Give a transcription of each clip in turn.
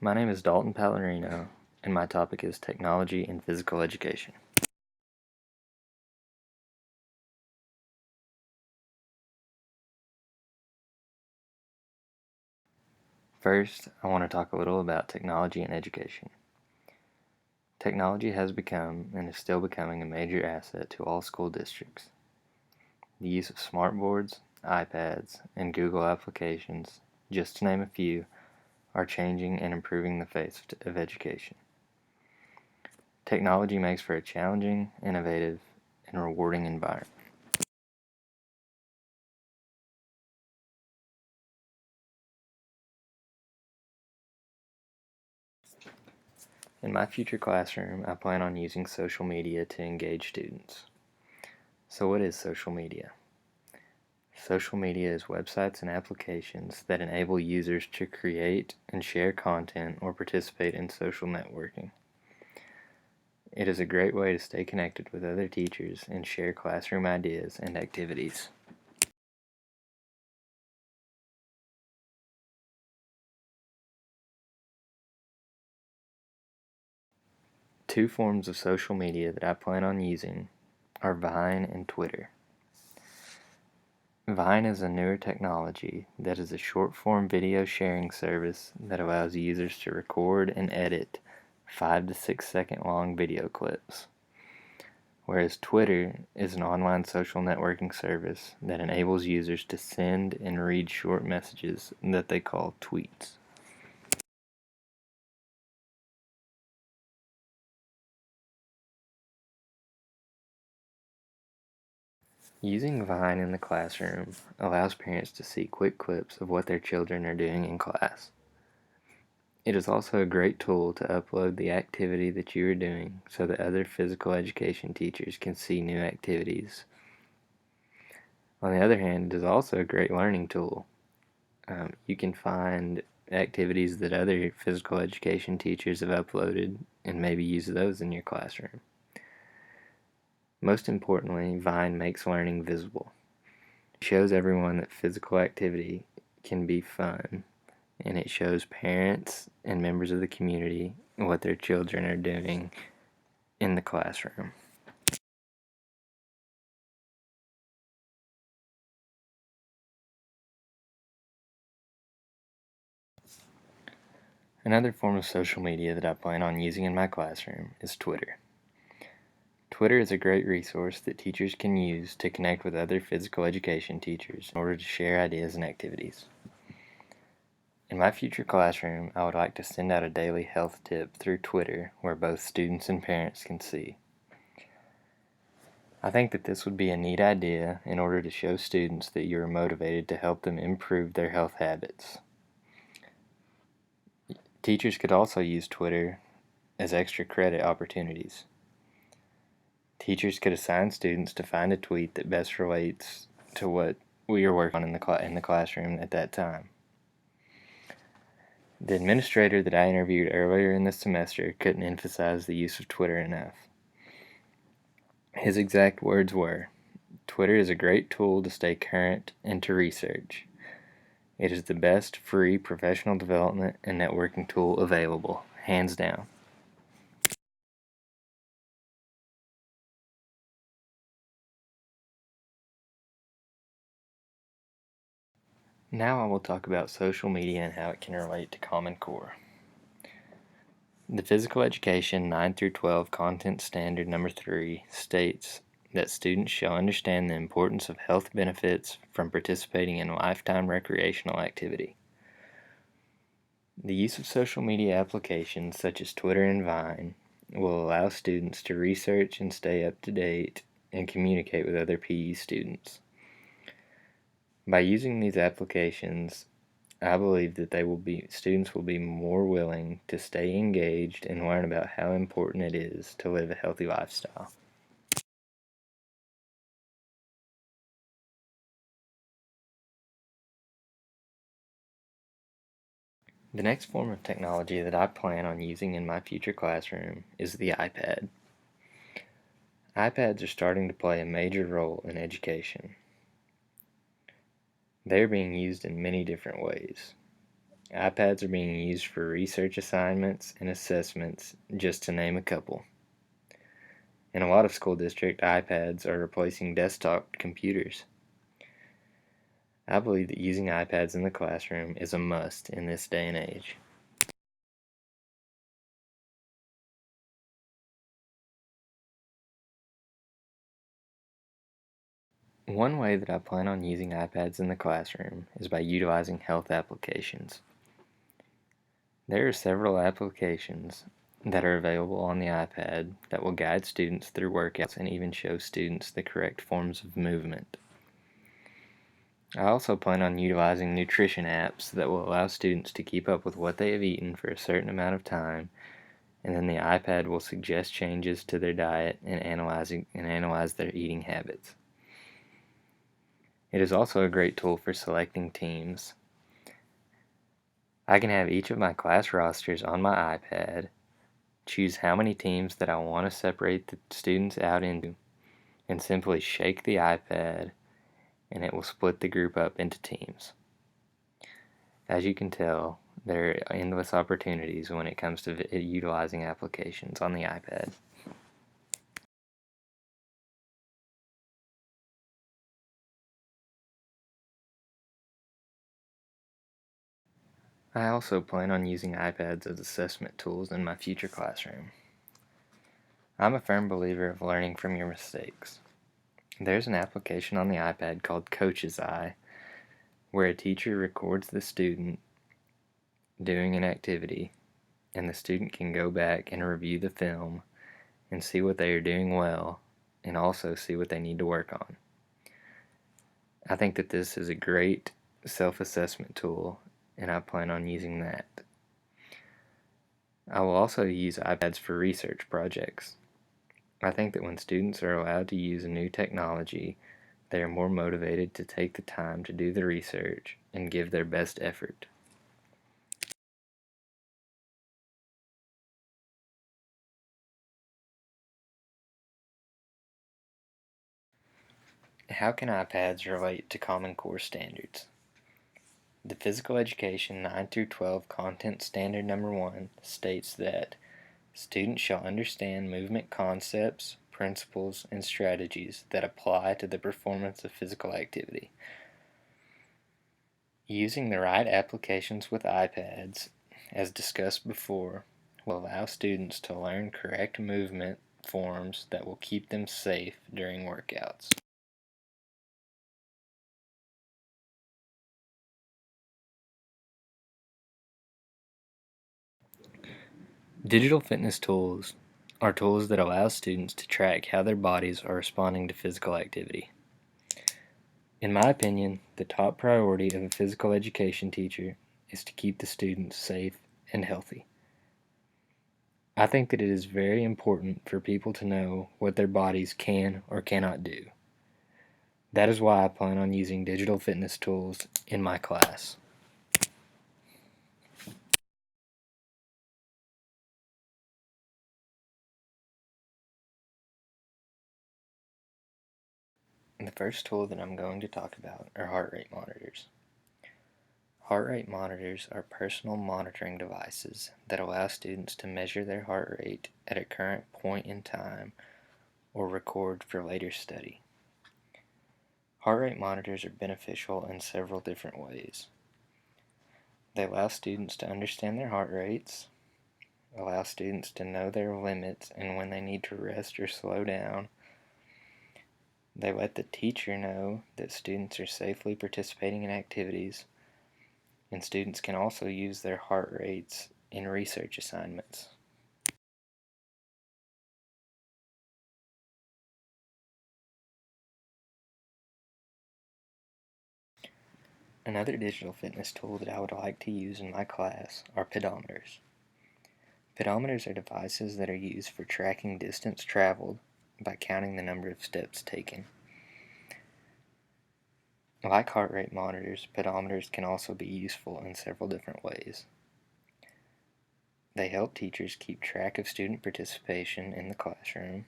My name is Dalton Pallarino, and my topic is technology in physical education. First, I want to talk a little about technology in education. Technology has become and is still becoming a major asset to all school districts. The use of smartboards, iPads, and Google applications, just to name a few, are changing and improving the face of education. Technology makes for a challenging, innovative, and rewarding environment. In my future classroom, I plan on using social media to engage students. So what is social media? Social media is websites and applications that enable users to create and share content or participate in social networking. It is a great way to stay connected with other teachers and share classroom ideas and activities. Two forms of social media that I plan on using are Vine and Twitter. Vine is a newer technology that is a short-form video sharing service that allows users to record and edit 5 to 6 second long video clips, whereas Twitter is an online social networking service that enables users to send and read short messages that they call tweets. Using Vine in the classroom allows parents to see quick clips of what their children are doing in class. It is also a great tool to upload the activity that you are doing so that other physical education teachers can see new activities. On the other hand, it is also a great learning tool. You can find activities that other physical education teachers have uploaded and maybe use those in your classroom. Most importantly, Vine makes learning visible. It shows everyone that physical activity can be fun, and it shows parents and members of the community what their children are doing in the classroom. Another form of social media that I plan on using in my classroom is Twitter. Twitter is a great resource that teachers can use to connect with other physical education teachers in order to share ideas and activities. In my future classroom, I would like to send out a daily health tip through Twitter where both students and parents can see. I think that this would be a neat idea in order to show students that you are motivated to help them improve their health habits. Teachers could also use Twitter as extra credit opportunities. Teachers could assign students to find a tweet that best relates to what we are working on in the classroom at that time. The administrator that I interviewed earlier in this semester couldn't emphasize the use of Twitter enough. His exact words were, "Twitter is a great tool to stay current and to research. It is the best free professional development and networking tool available, hands down." Now I will talk about social media and how it can relate to Common Core. The Physical Education 9 through 12 Content Standard Number 3 states that students shall understand the importance of health benefits from participating in lifetime recreational activity. The use of social media applications such as Twitter and Vine will allow students to research and stay up to date and communicate with other PE students. By using these applications, I believe that students will be more willing to stay engaged and learn about how important it is to live a healthy lifestyle. The next form of technology that I plan on using in my future classroom is the iPad. iPads are starting to play a major role in education. They're being used in many different ways. iPads are being used for research assignments and assessments, just to name a couple. In a lot of school districts, iPads are replacing desktop computers. I believe that using iPads in the classroom is a must in this day and age. One way that I plan on using iPads in the classroom is by utilizing health applications. There are several applications that are available on the iPad that will guide students through workouts and even show students the correct forms of movement. I also plan on utilizing nutrition apps that will allow students to keep up with what they have eaten for a certain amount of time, and then the iPad will suggest changes to their diet and analyze their eating habits. It is also a great tool for selecting teams. I can have each of my class rosters on my iPad, choose how many teams that I want to separate the students out into, and simply shake the iPad and it will split the group up into teams. As you can tell, there are endless opportunities when it comes to utilizing applications on the iPad. I also plan on using iPads as assessment tools in my future classroom. I'm a firm believer of learning from your mistakes. There's an application on the iPad called Coach's Eye, where a teacher records the student doing an activity, and the student can go back and review the film and see what they are doing well, and also see what they need to work on. I think that this is a great self-assessment tool, and I plan on using that. I will also use iPads for research projects. I think that when students are allowed to use a new technology, they are more motivated to take the time to do the research and give their best effort. How can iPads relate to Common Core standards? The Physical Education 9 through 12 Content Standard Number 1 states that students shall understand movement concepts, principles, and strategies that apply to the performance of physical activity. Using the right applications with iPads, as discussed before, will allow students to learn correct movement forms that will keep them safe during workouts. Digital fitness tools are tools that allow students to track how their bodies are responding to physical activity. In my opinion, the top priority of a physical education teacher is to keep the students safe and healthy. I think that it is very important for people to know what their bodies can or cannot do. That is why I plan on using digital fitness tools in my class. The first tool that I'm going to talk about are heart rate monitors. Heart rate monitors are personal monitoring devices that allow students to measure their heart rate at a current point in time or record for later study. Heart rate monitors are beneficial in several different ways. They allow students to understand their heart rates, allow students to know their limits and when they need to rest or slow down. They let the teacher know that students are safely participating in activities, and students can also use their heart rates in research assignments. Another digital fitness tool that I would like to use in my class are pedometers. Pedometers are devices that are used for tracking distance traveled by counting the number of steps taken. Like heart rate monitors, pedometers can also be useful in several different ways. They help teachers keep track of student participation in the classroom.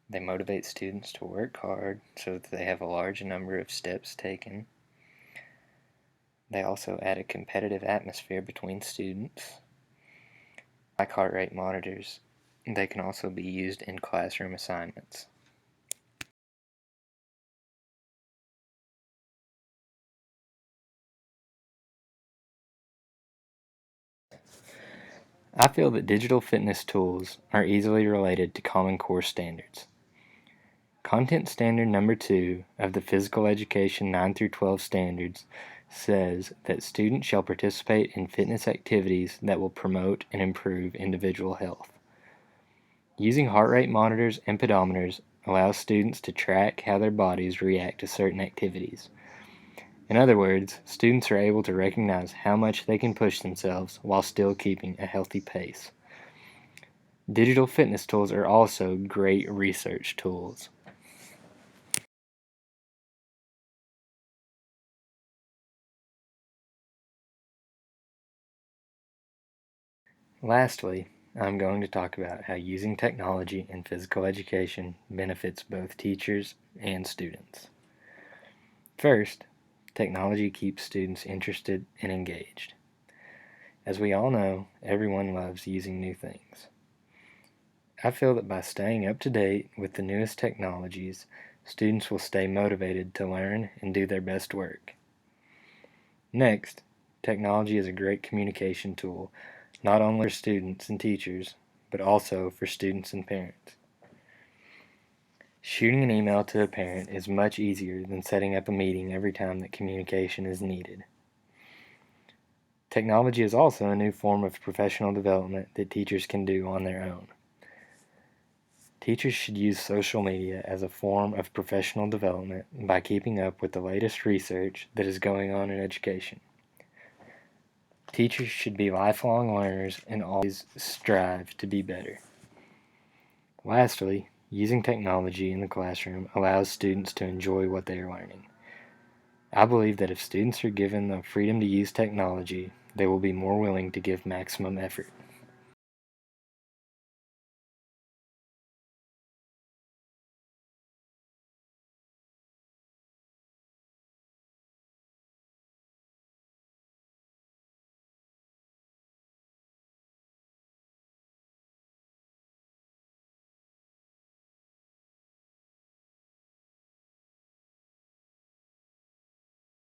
They motivate students to work hard so that they have a large number of steps taken. They also add a competitive atmosphere between students. Like heart rate monitors, they can also be used in classroom assignments. I feel that digital fitness tools are easily related to Common Core standards. Content standard number 2 of the Physical Education 9 through 12 standards says that students shall participate in fitness activities that will promote and improve individual health. Using heart rate monitors and pedometers allows students to track how their bodies react to certain activities. In other words, students are able to recognize how much they can push themselves while still keeping a healthy pace. Digital fitness tools are also great research tools. Lastly, I'm going to talk about how using technology in physical education benefits both teachers and students. First, technology keeps students interested and engaged. As we all know, everyone loves using new things. I feel that by staying up to date with the newest technologies, students will stay motivated to learn and do their best work. Next, technology is a great communication tool, not only for students and teachers, but also for students and parents. Shooting an email to a parent is much easier than setting up a meeting every time that communication is needed. Technology is also a new form of professional development that teachers can do on their own. Teachers should use social media as a form of professional development by keeping up with the latest research that is going on in education. Teachers should be lifelong learners and always strive to be better. Lastly, using technology in the classroom allows students to enjoy what they are learning. I believe that if students are given the freedom to use technology, they will be more willing to give maximum effort.